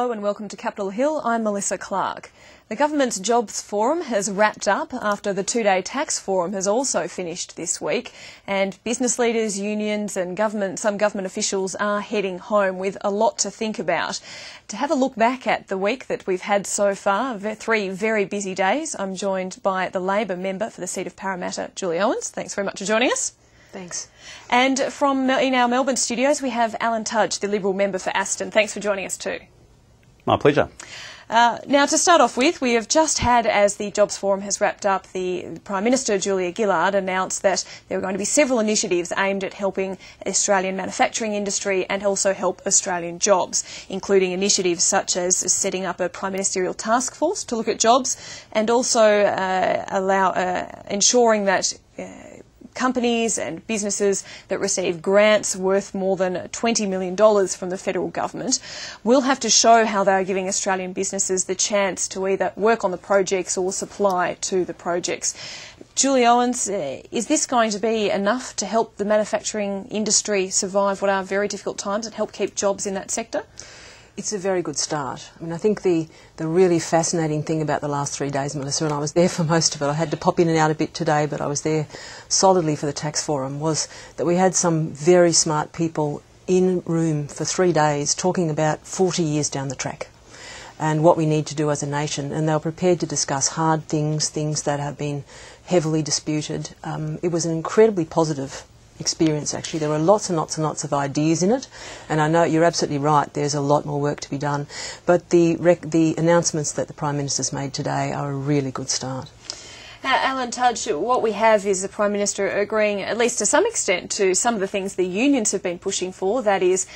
Hello and welcome to Capitol Hill. I'm Melissa Clark. The government's Jobs Forum has wrapped up after the two-day tax forum has also finished this week, and business leaders, unions and some government officials are heading home with a lot to think about. To have a look back at the week that we've had so far, 3 very busy days, I'm joined by the Labor member for the seat of Parramatta, Julie Owens. Thanks very much for joining us. Thanks. And in our Melbourne studios we have Alan Tudge, the Liberal member for Aston. Thanks for joining us too. My pleasure. Now, to start off with, we have just had, as the Jobs Forum has wrapped up, the Prime Minister, Julia Gillard, announced that there were going to be several initiatives aimed at helping the Australian manufacturing industry and also help Australian jobs, including initiatives such as setting up a Prime Ministerial task force to look at jobs and also ensuring that companies and businesses that receive grants worth more than $20 million from the federal government will have to show how they are giving Australian businesses the chance to either work on the projects or supply to the projects. Julie Owens, is this going to be enough to help the manufacturing industry survive what are very difficult times and help keep jobs in that sector? It's a very good start. I mean, I think the really fascinating thing about the last 3 days, Melissa, and I was there for most of it, I had to pop in and out a bit today, but I was there solidly for the tax forum, was that we had some very smart people in room for 3 days talking about 40 years down the track and what we need to do as a nation, and they were prepared to discuss hard things, things that have been heavily disputed. It was an incredibly positive experience, actually. There were lots and lots and lots of ideas in it, and I know you're absolutely right, there's a lot more work to be done, but the announcements that the Prime Minister's made today are a really good start. Alan Tudge, what we have is the Prime Minister agreeing, at least to some extent, to some of the things the unions have been pushing for, that is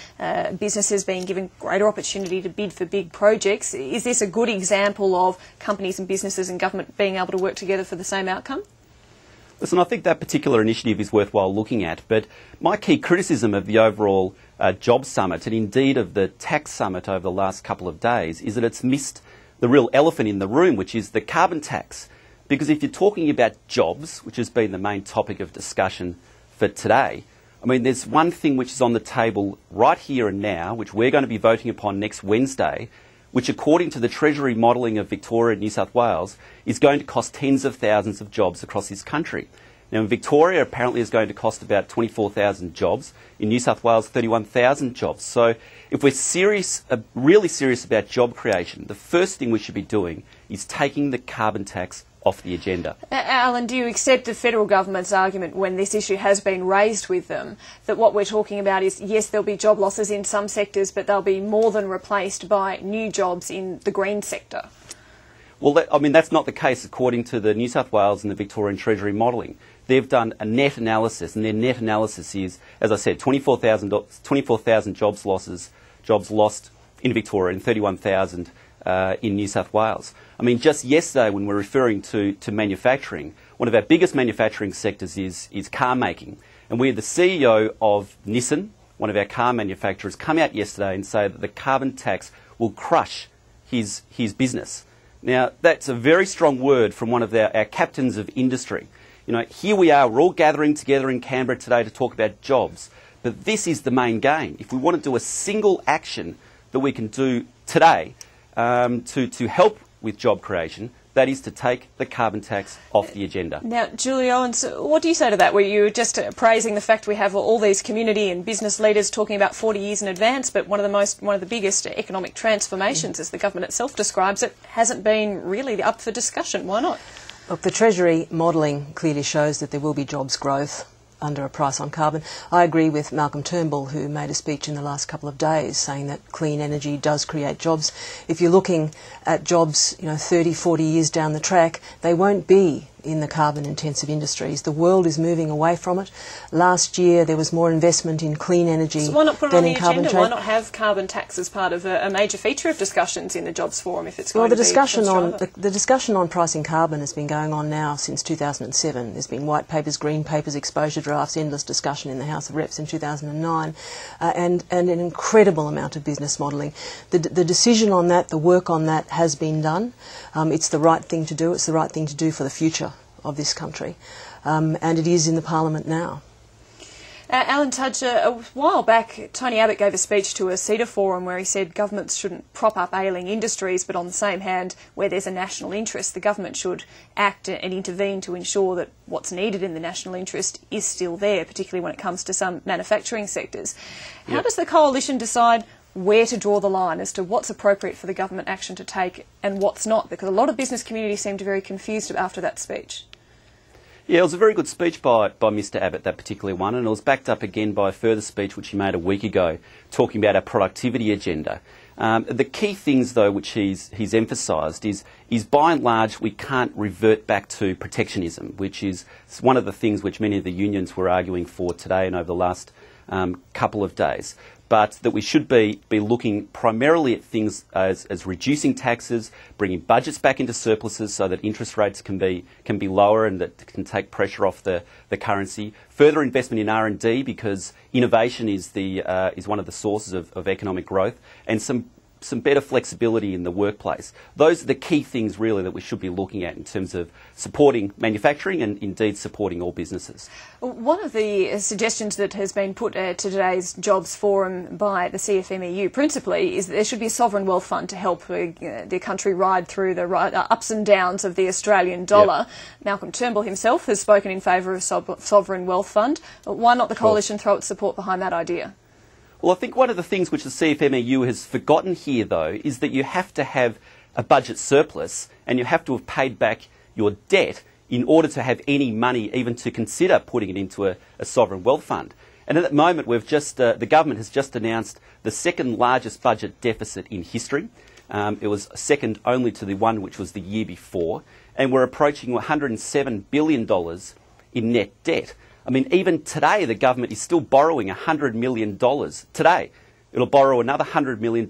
businesses being given greater opportunity to bid for big projects. Is this a good example of companies and businesses and government being able to work together for the same outcome? Listen, I think that particular initiative is worthwhile looking at, but my key criticism of the overall Jobs Summit, and indeed of the tax summit over the last couple of days, is that it's missed the real elephant in the room, which is the carbon tax. Because if you're talking about jobs, which has been the main topic of discussion for today, I mean, there's one thing which is on the table right here and now, which we're going to be voting upon next Wednesday, which according to the Treasury modelling of Victoria and New South Wales is going to cost tens of thousands of jobs across this country. Now in Victoria apparently is going to cost about 24,000 jobs, in New South Wales 31,000 jobs. So if we're really serious about job creation, the first thing we should be doing is taking the carbon tax off the agenda. Alan, do you accept the federal government's argument when this issue has been raised with them, that what we're talking about is, yes, there'll be job losses in some sectors, but they'll be more than replaced by new jobs in the green sector? Well, that's not the case according to the New South Wales and the Victorian Treasury modelling. They've done a net analysis, and their net analysis is, as I said, 24,000 jobs lost in Victoria and 31,000 in New South Wales. I mean, just yesterday when we're referring to manufacturing, one of our biggest manufacturing sectors is car making. And we had the CEO of Nissan, one of our car manufacturers, come out yesterday and say that the carbon tax will crush his business. Now, that's a very strong word from one of our captains of industry. You know, here we are, we're all gathering together in Canberra today to talk about jobs. But this is the main game. If we want to do a single action that we can do today to help with job creation, that is to take the carbon tax off the agenda. Now, Julie Owens, what do you say to that? Were you just praising the fact we have all these community and business leaders talking about 40 years in advance, but one of the biggest economic transformations, as the government itself describes it, hasn't been really up for discussion? Why not? Look, the Treasury modelling clearly shows that there will be jobs growth under a price on carbon. I agree with Malcolm Turnbull, who made a speech in the last couple of days saying that clean energy does create jobs. If you're looking at jobs, 30, 40 years down the track, they won't be in the carbon-intensive industries. The world is moving away from it. Last year there was more investment in clean energy so why not put it than on in the carbon agenda? trade. Why not have carbon tax as part of a major feature of discussions in the Jobs Forum if it's going the to discussion be on the discussion on pricing carbon has been going on now since 2007. There's been white papers, green papers, exposure drafts, endless discussion in the House of Reps in 2009, and an incredible amount of business modelling. The decision on that, the work on that has been done. It's the right thing to do. It's the right thing to do for the future of this country, and it is in the Parliament now. Alan Tudge, a while back, Tony Abbott gave a speech to a CEDA forum where he said governments shouldn't prop up ailing industries, but on the same hand, where there's a national interest, the government should act and intervene to ensure that what's needed in the national interest is still there, particularly when it comes to some manufacturing sectors. How does the coalition decide where to draw the line as to what's appropriate for the government action to take and what's not? Because a lot of business community seemed very confused after that speech. Yeah, it was a very good speech by Mr Abbott, that particular one, and it was backed up again by a further speech which he made a week ago, talking about our productivity agenda. The key things, though, which he's emphasised is by and large we can't revert back to protectionism, which is one of the things which many of the unions were arguing for today and over the last couple of days. But that we should be looking primarily at things as reducing taxes, bringing budgets back into surpluses so that interest rates can be lower and that can take pressure off the currency. Further investment in R&D, because innovation is one of the sources of economic growth, and some better flexibility in the workplace. Those are the key things really that we should be looking at in terms of supporting manufacturing and indeed supporting all businesses. One of the suggestions that has been put to today's Jobs Forum by the CFMEU principally is that there should be a sovereign wealth fund to help the country ride through the ups and downs of the Australian dollar. Yep. Malcolm Turnbull himself has spoken in favour of a sovereign wealth fund. Why not the coalition throw its support behind that idea? Well, I think one of the things which the CFMEU has forgotten here, though, is that you have to have a budget surplus and you have to have paid back your debt in order to have any money even to consider putting it into a sovereign wealth fund. And at the moment, the government has just announced the second largest budget deficit in history. It was second only to the one which was the year before, and we're approaching $107 billion in net debt. I mean, even today, the government is still borrowing $100 million today. It'll borrow another $100 million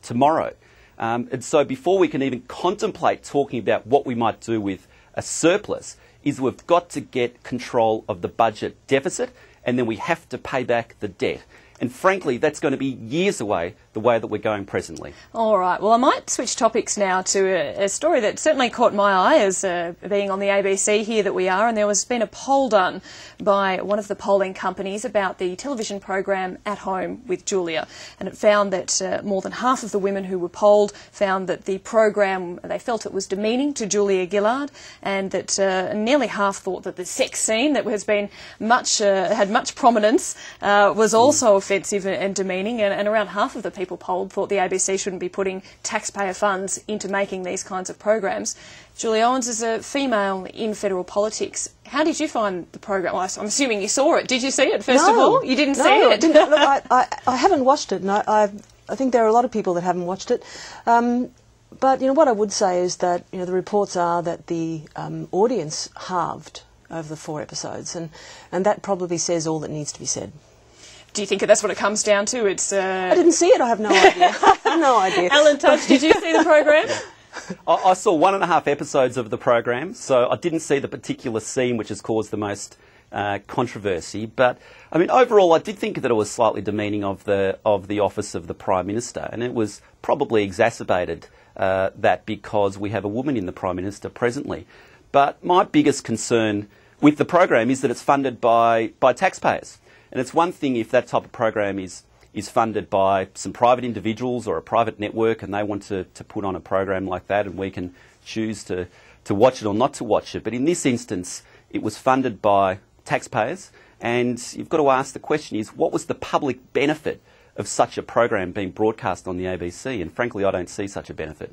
tomorrow. And so before we can even contemplate talking about what we might do with a surplus, is we've got to get control of the budget deficit, and then we have to pay back the debt. And frankly, that's going to be years away, the way that we're going presently. All right. Well, I might switch topics now to a story that certainly caught my eye as being on the ABC here that we are. And there has been a poll done by one of the polling companies about the television program At Home with Julia. And it found that more than half of the women who were polled found that the program, they felt it was demeaning to Julia Gillard, and that nearly half thought that the sex scene that has been had much prominence was also offensive and demeaning, and around half of the people polled thought the ABC shouldn't be putting taxpayer funds into making these kinds of programs. Julie Owens is a female in federal politics. How did you find the program? Well, I'm assuming you saw it. Did you see it, first of all? You didn't see it? No, look, I haven't watched it, and I think there are a lot of people that haven't watched it. But, what I would say is that, the reports are that the audience halved over the 4 episodes, and that probably says all that needs to be said. Do you think that's what it comes down to? It's I didn't see it. I have no idea. I have no idea. Alan Tudge, did you see the program? I saw 1.5 episodes of the program, so I didn't see the particular scene which has caused the most controversy. But I mean, overall, I did think that it was slightly demeaning of the office of the Prime Minister, and it was probably exacerbated that because we have a woman in the Prime Minister presently. But my biggest concern with the program is that it's funded by taxpayers. And it's one thing if that type of program is funded by some private individuals or a private network and they want to put on a program like that, and we can choose to watch it or not to watch it. But in this instance, it was funded by taxpayers, and you've got to ask the question is, what was the public benefit of such a program being broadcast on the ABC? And frankly, I don't see such a benefit.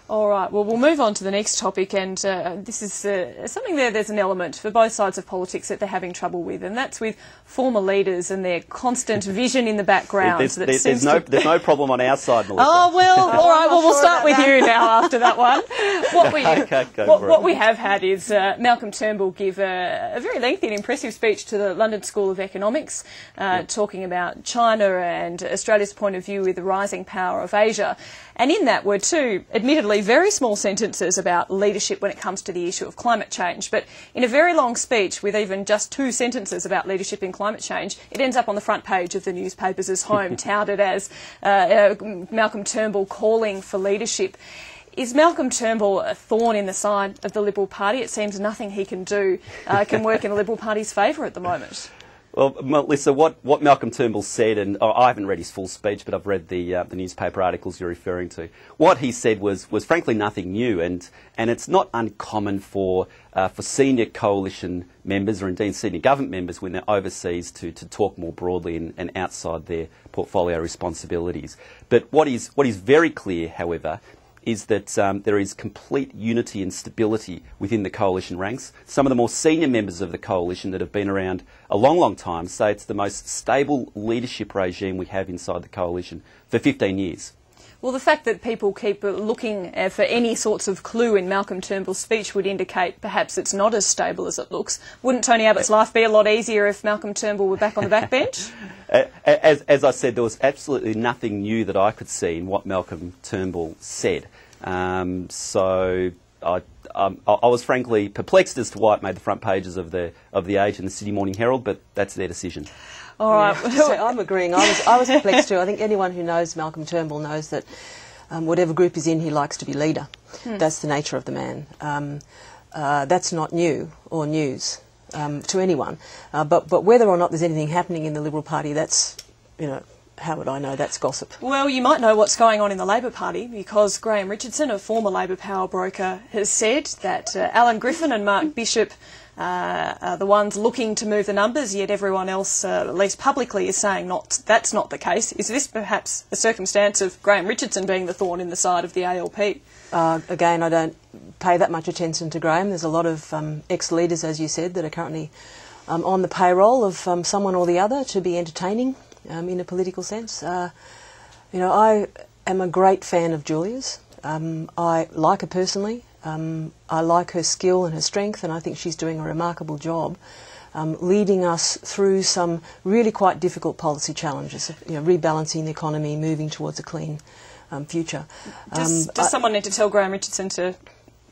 All right, well, we'll move on to the next topic, and this is something there's an element for both sides of politics that they're having trouble with, and that's with former leaders and their constant vision in the background. There's no problem on our side, Melissa. Oh, well, all right, well, we'll start with you now after that one. What we have had is Malcolm Turnbull give a very lengthy and impressive speech to the London School of Economics, talking about China and Australia's point of view with the rising power of Asia. And in that were two, admittedly, very small sentences about leadership when it comes to the issue of climate change. But in a very long speech with even just 2 sentences about leadership in climate change, it ends up on the front page of the newspapers as home, touted as Malcolm Turnbull calling for leadership. Is Malcolm Turnbull a thorn in the side of the Liberal Party? It seems nothing he can do can work in the Liberal Party's favour at the moment. Well, Melissa, what Malcolm Turnbull said, and I haven't read his full speech, but I've read the newspaper articles you're referring to. What he said was frankly nothing new, and it's not uncommon for senior coalition members, or indeed senior government members, when they're overseas, to talk more broadly and outside their portfolio responsibilities. But what is very clear, however, is that there is complete unity and stability within the coalition ranks. Some of the more senior members of the coalition that have been around a long, long time say it's the most stable leadership regime we have inside the coalition for 15 years. Well, the fact that people keep looking for any sorts of clue in Malcolm Turnbull's speech would indicate perhaps it's not as stable as it looks. Wouldn't Tony Abbott's life be a lot easier if Malcolm Turnbull were back on the backbench? As I said, there was absolutely nothing new that I could see in what Malcolm Turnbull said. So I was frankly perplexed as to why it made the front pages of the Age and the Sydney Morning Herald, but that's their decision. All right. Yeah, so I'm agreeing. I was perplexed too. I think anyone who knows Malcolm Turnbull knows that whatever group he's in, he likes to be leader. That's the nature of the man. That's not new or news to anyone. But whether or not there's anything happening in the Liberal Party, that's, how would I know? That's gossip. Well, you might know what's going on in the Labor Party, because Graham Richardson, a former Labor power broker, has said that Alan Griffin and Mark Bishop are the ones looking to move the numbers, yet everyone else, at least publicly, is saying that's not the case. Is this perhaps a circumstance of Graham Richardson being the thorn in the side of the ALP? Again, I don't pay that much attention to Graham. There's a lot of ex-leaders, as you said, that are currently on the payroll of someone or the other to be entertaining in a political sense. I am a great fan of Julia's. I like her personally. I like her skill and her strength, and I think she's doing a remarkable job leading us through some really quite difficult policy challenges, rebalancing the economy, moving towards a clean future. Does someone need to tell Graham Richardson to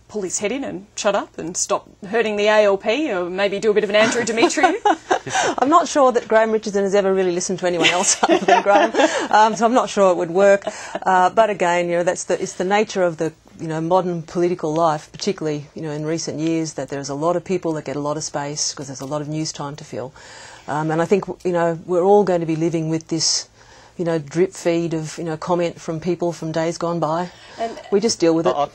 pull his head in and shut up and stop hurting the ALP, or maybe do a bit of an Andrew Demetriou? I'm not sure that Graham Richardson has ever really listened to anyone else other than Graham, so I'm not sure it would work. But again, it's the nature of the modern political life, particularly in recent years, that there's a lot of people that get a lot of space because there's a lot of news time to fill. And I think we're all going to be living with this drip feed of comment from people from days gone by. And we just deal with it. I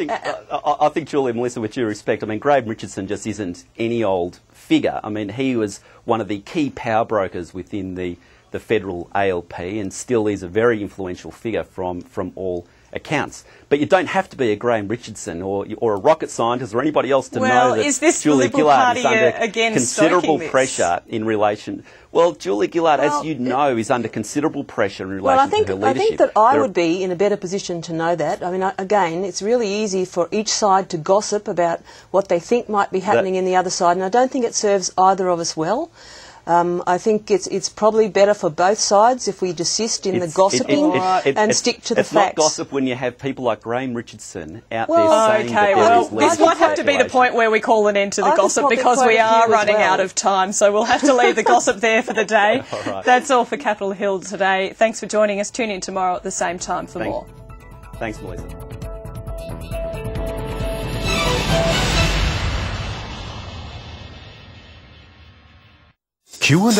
think, Julie and Melissa, with due respect, Graham Richardson just isn't any old figure. He was one of the key power brokers within the federal ALP, and still is a very influential figure from all accounts. But you don't have to be a Graham Richardson or a rocket scientist or anybody else to know that is this Julia the Liberal Gillard Party is under again considerable this? Pressure in relation. Well, Julia Gillard, as you know, is under considerable pressure in relation to her leadership. I think that I would be in a better position to know that. Again, it's really easy for each side to gossip about what they think might be happening in the other side, and I don't think it serves either of us well. I think it's probably better for both sides if we desist in the gossiping and stick to the facts. It's not gossip when you have people like Graham Richardson out there saying that this might have to be the point where we call an end to the gossip, because we are running out of time, so we'll have to leave the gossip there for the day. That's all for Capitol Hill today. Thanks for joining us. Tune in tomorrow at the same time for more. Thanks, Melissa. Q&A.